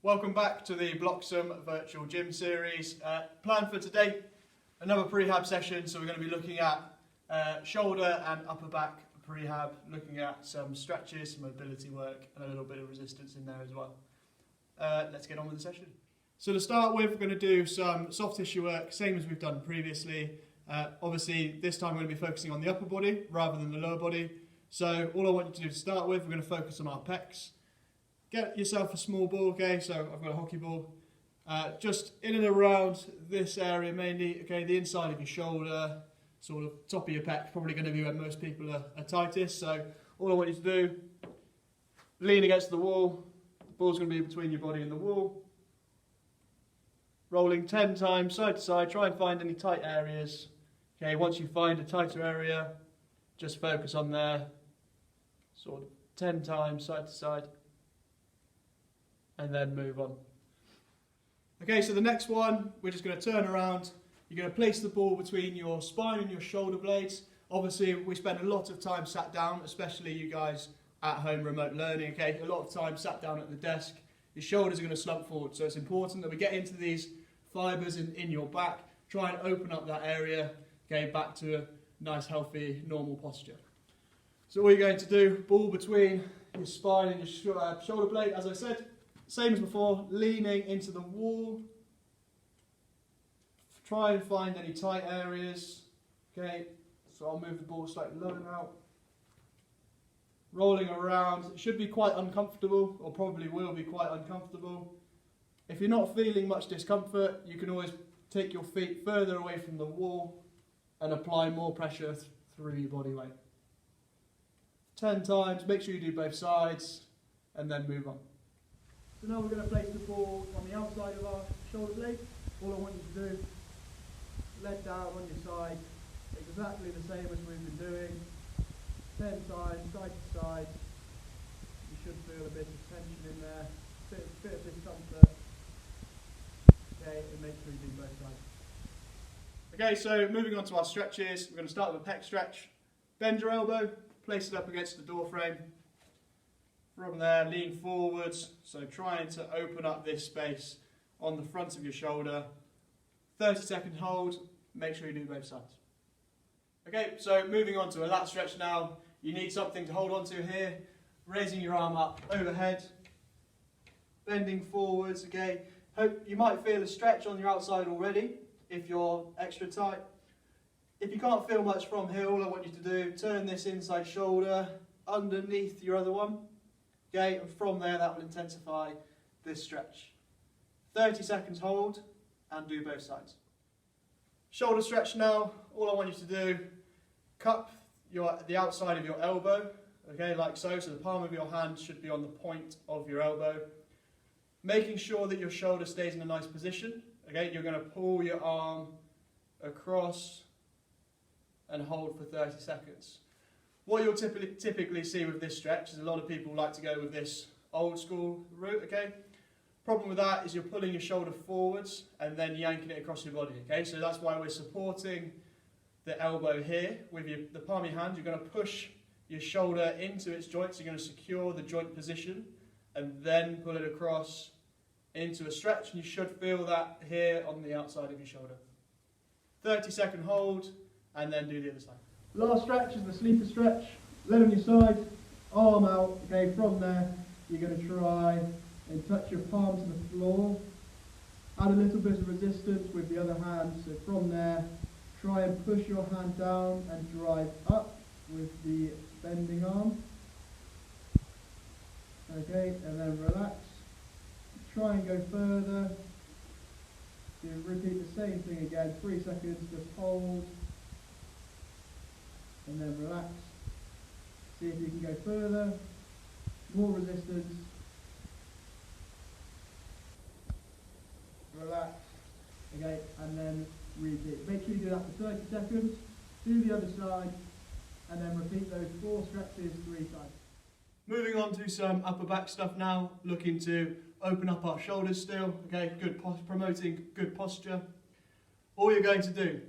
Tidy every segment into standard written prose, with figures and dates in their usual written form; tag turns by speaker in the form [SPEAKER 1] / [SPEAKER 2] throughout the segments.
[SPEAKER 1] Welcome back to the Bloxham Virtual Gym Series. Plan for today, another prehab session, so we're going to be looking at shoulder and upper back prehab, looking at some stretches, some mobility work and a little bit of resistance in there as well. Let's get on with the session. So to start with, we're going to do some soft tissue work, same as we've done previously. Obviously this time we're going to be focusing on the upper body rather than the lower body. So all I want you to do to start with, we're going to focus on our pecs. Get yourself a small ball, okay, so I've got a hockey ball. Just in and around this area mainly, okay, the inside of your shoulder, sort of top of your pec, probably going to be where most people are tightest. So all I want you to do, lean against the wall, the ball's going to be between your body and the wall. Rolling 10 times side to side, try and find any tight areas. Okay, once you find a tighter area, just focus on there, sort of 10 times side to side. And then move on. Okay, so the next one, we're just going to turn around. You're going to place the ball between your spine and your shoulder blades. Obviously, we spend a lot of time sat down, especially you guys at home remote learning, okay? A lot of time sat down at the desk. Your shoulders are going to slump forward, so it's important that we get into these fibres in your back. Try and open up that area, okay, back to a nice, healthy, normal posture. So all you're going to do, ball between your spine and your shoulder blade, as I said. Same as before, leaning into the wall. Try and find any tight areas. Okay, so I'll move the ball slightly lower now. Rolling around. It should be quite uncomfortable, or probably will be quite uncomfortable. If you're not feeling much discomfort, you can always take your feet further away from the wall and apply more pressure through your body weight. 10 times, make sure you do both sides, and then move on. So now we're going to place the ball on the outside of our shoulder blade. All I want you to do, let down on your side, exactly the same as we've been doing. 10 times, side to side. You should feel a bit of tension in there, bit of discomfort. Okay, and make sure you do both sides. Okay, so moving on to our stretches, we're going to start with a pec stretch. Bend your elbow, place it up against the door frame. From there, lean forwards, so trying to open up this space on the front of your shoulder. 30-second hold, make sure you do both sides. Okay, so moving on to a lat stretch now. You need something to hold on to here. Raising your arm up overhead, bending forwards, okay. Hope you might feel a stretch on your outside already if you're extra tight. If you can't feel much from here, all I want you to do, turn this inside shoulder underneath your other one. Okay, and from there that will intensify this stretch. 30 seconds hold and do both sides. Shoulder stretch now. All I want you to do, cup the outside of your elbow, okay, like so. So the palm of your hand should be on the point of your elbow. Making sure that your shoulder stays in a nice position. Okay, you're going to pull your arm across and hold for 30 seconds. What you'll typically see with this stretch is a lot of people like to go with this old school route, okay? Problem with that is you're pulling your shoulder forwards and then yanking it across your body, okay? So that's why we're supporting the elbow here with the palm of your hand. You're going to push your shoulder into its joints. You're going to secure the joint position and then pull it across into a stretch. And you should feel that here on the outside of your shoulder. 30-second hold and then do the other side. Last stretch is the sleeper stretch. Leg on your side, arm out. Okay, from there you're going to try and touch your palm to the floor. Add a little bit of resistance with the other hand. So from there, try and push your hand down and drive up with the bending arm. Okay, and then relax. Try and go further. You repeat the same thing again. 3 seconds. Just hold. And then relax. See if you can go further. More resistance. Relax. Okay, and then repeat. Make sure you do that for 30 seconds. Do the other side. And then repeat those 4 stretches 3 times. Moving on to some upper back stuff now. Looking to open up our shoulders still. Okay, promoting good posture. All you're going to do,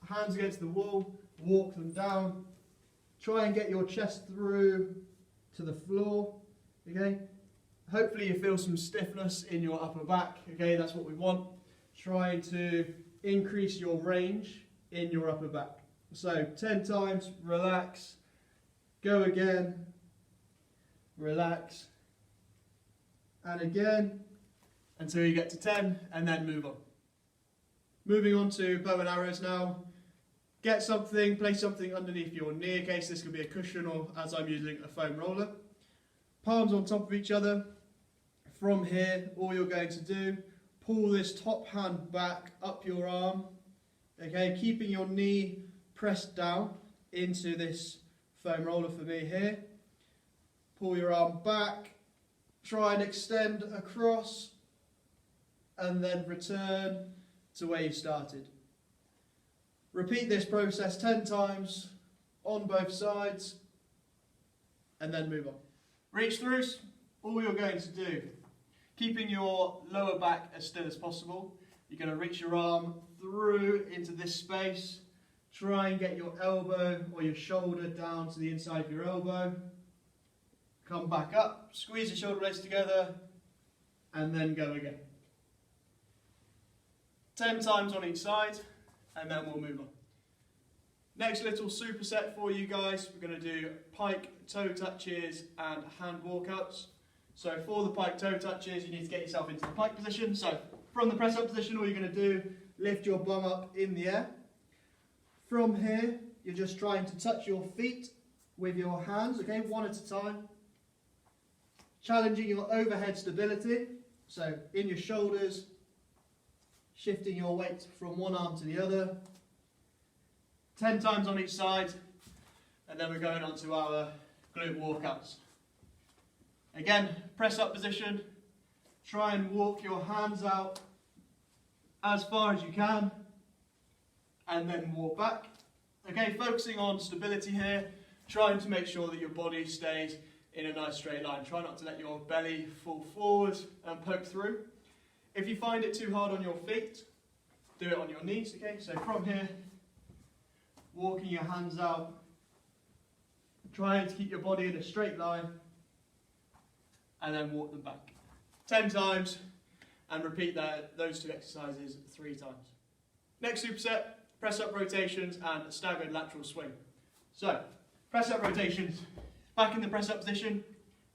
[SPEAKER 1] hands against the wall, walk them down. Try and get your chest through to the floor, okay? hopefully you feel some stiffness in your upper back. Okay, that's what we want. Trying to increase your range in your upper back. So 10 times, relax, go again, relax, and again, until you get to 10, and then move on. Moving on to bow and arrows now. Get something, place something underneath your knee. Okay, so this could be a cushion, or as I'm using, a foam roller. Palms on top of each other. From here, all you're going to do, pull this top hand back up your arm. Okay, keeping your knee pressed down into this foam roller for me here. Pull your arm back, try and extend across, and then return to where you started. Repeat this process 10 times on both sides, and then move on. Reach throughs, all you're going to do, keeping your lower back as still as possible, you're going to reach your arm through into this space, try and get your elbow or your shoulder down to the inside of your elbow, come back up, squeeze your shoulder blades together, and then go again. 10 times on each side, and then we'll move on. Next little superset for you guys, we're going to do pike toe touches and hand walkouts. So for the pike toe touches, you need to get yourself into the pike position. So from the press up position, all you're going to do, lift your bum up in the air. From here, you're just trying to touch your feet with your hands, okay, one at a time. Challenging your overhead stability, so in your shoulders, shifting your weight from one arm to the other. 10 times on each side, and then we're going on to our glute walkouts. Again, press up position, try and walk your hands out as far as you can, and then walk back. Okay, focusing on stability here, trying to make sure that your body stays in a nice straight line. Try not to let your belly fall forward and poke through. If you find it too hard on your feet, do it on your knees, okay? So from here, walking your hands out, trying to keep your body in a straight line, and then walk them back. 10 times, and repeat those two exercises 3 times. Next superset, press up rotations and staggered lateral swing. So, press up rotations, back in the press up position,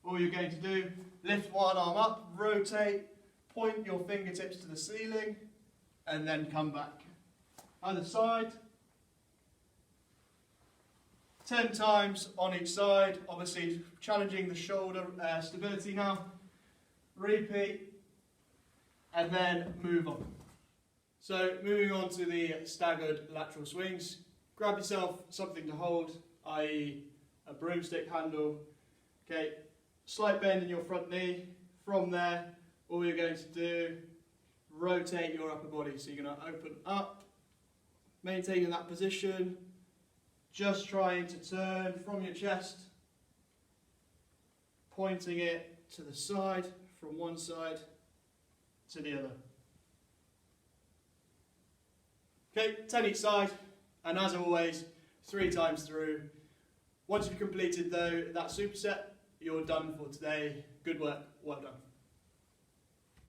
[SPEAKER 1] all you're going to do, lift one arm up, rotate, point your fingertips to the ceiling, and then come back. Other side. 10 times on each side, obviously challenging the shoulder stability now. Repeat, and then move on. So moving on to the staggered lateral swings. Grab yourself something to hold, i.e. a broomstick handle. Okay, slight bend in your front knee. From there, all you're going to do, rotate your upper body. So you're going to open up, maintaining that position, just trying to turn from your chest, pointing it to the side, from one side to the other. Okay, 10 each side, and as always, 3 times through. Once you've completed that superset, you're done for today. Good work, well done.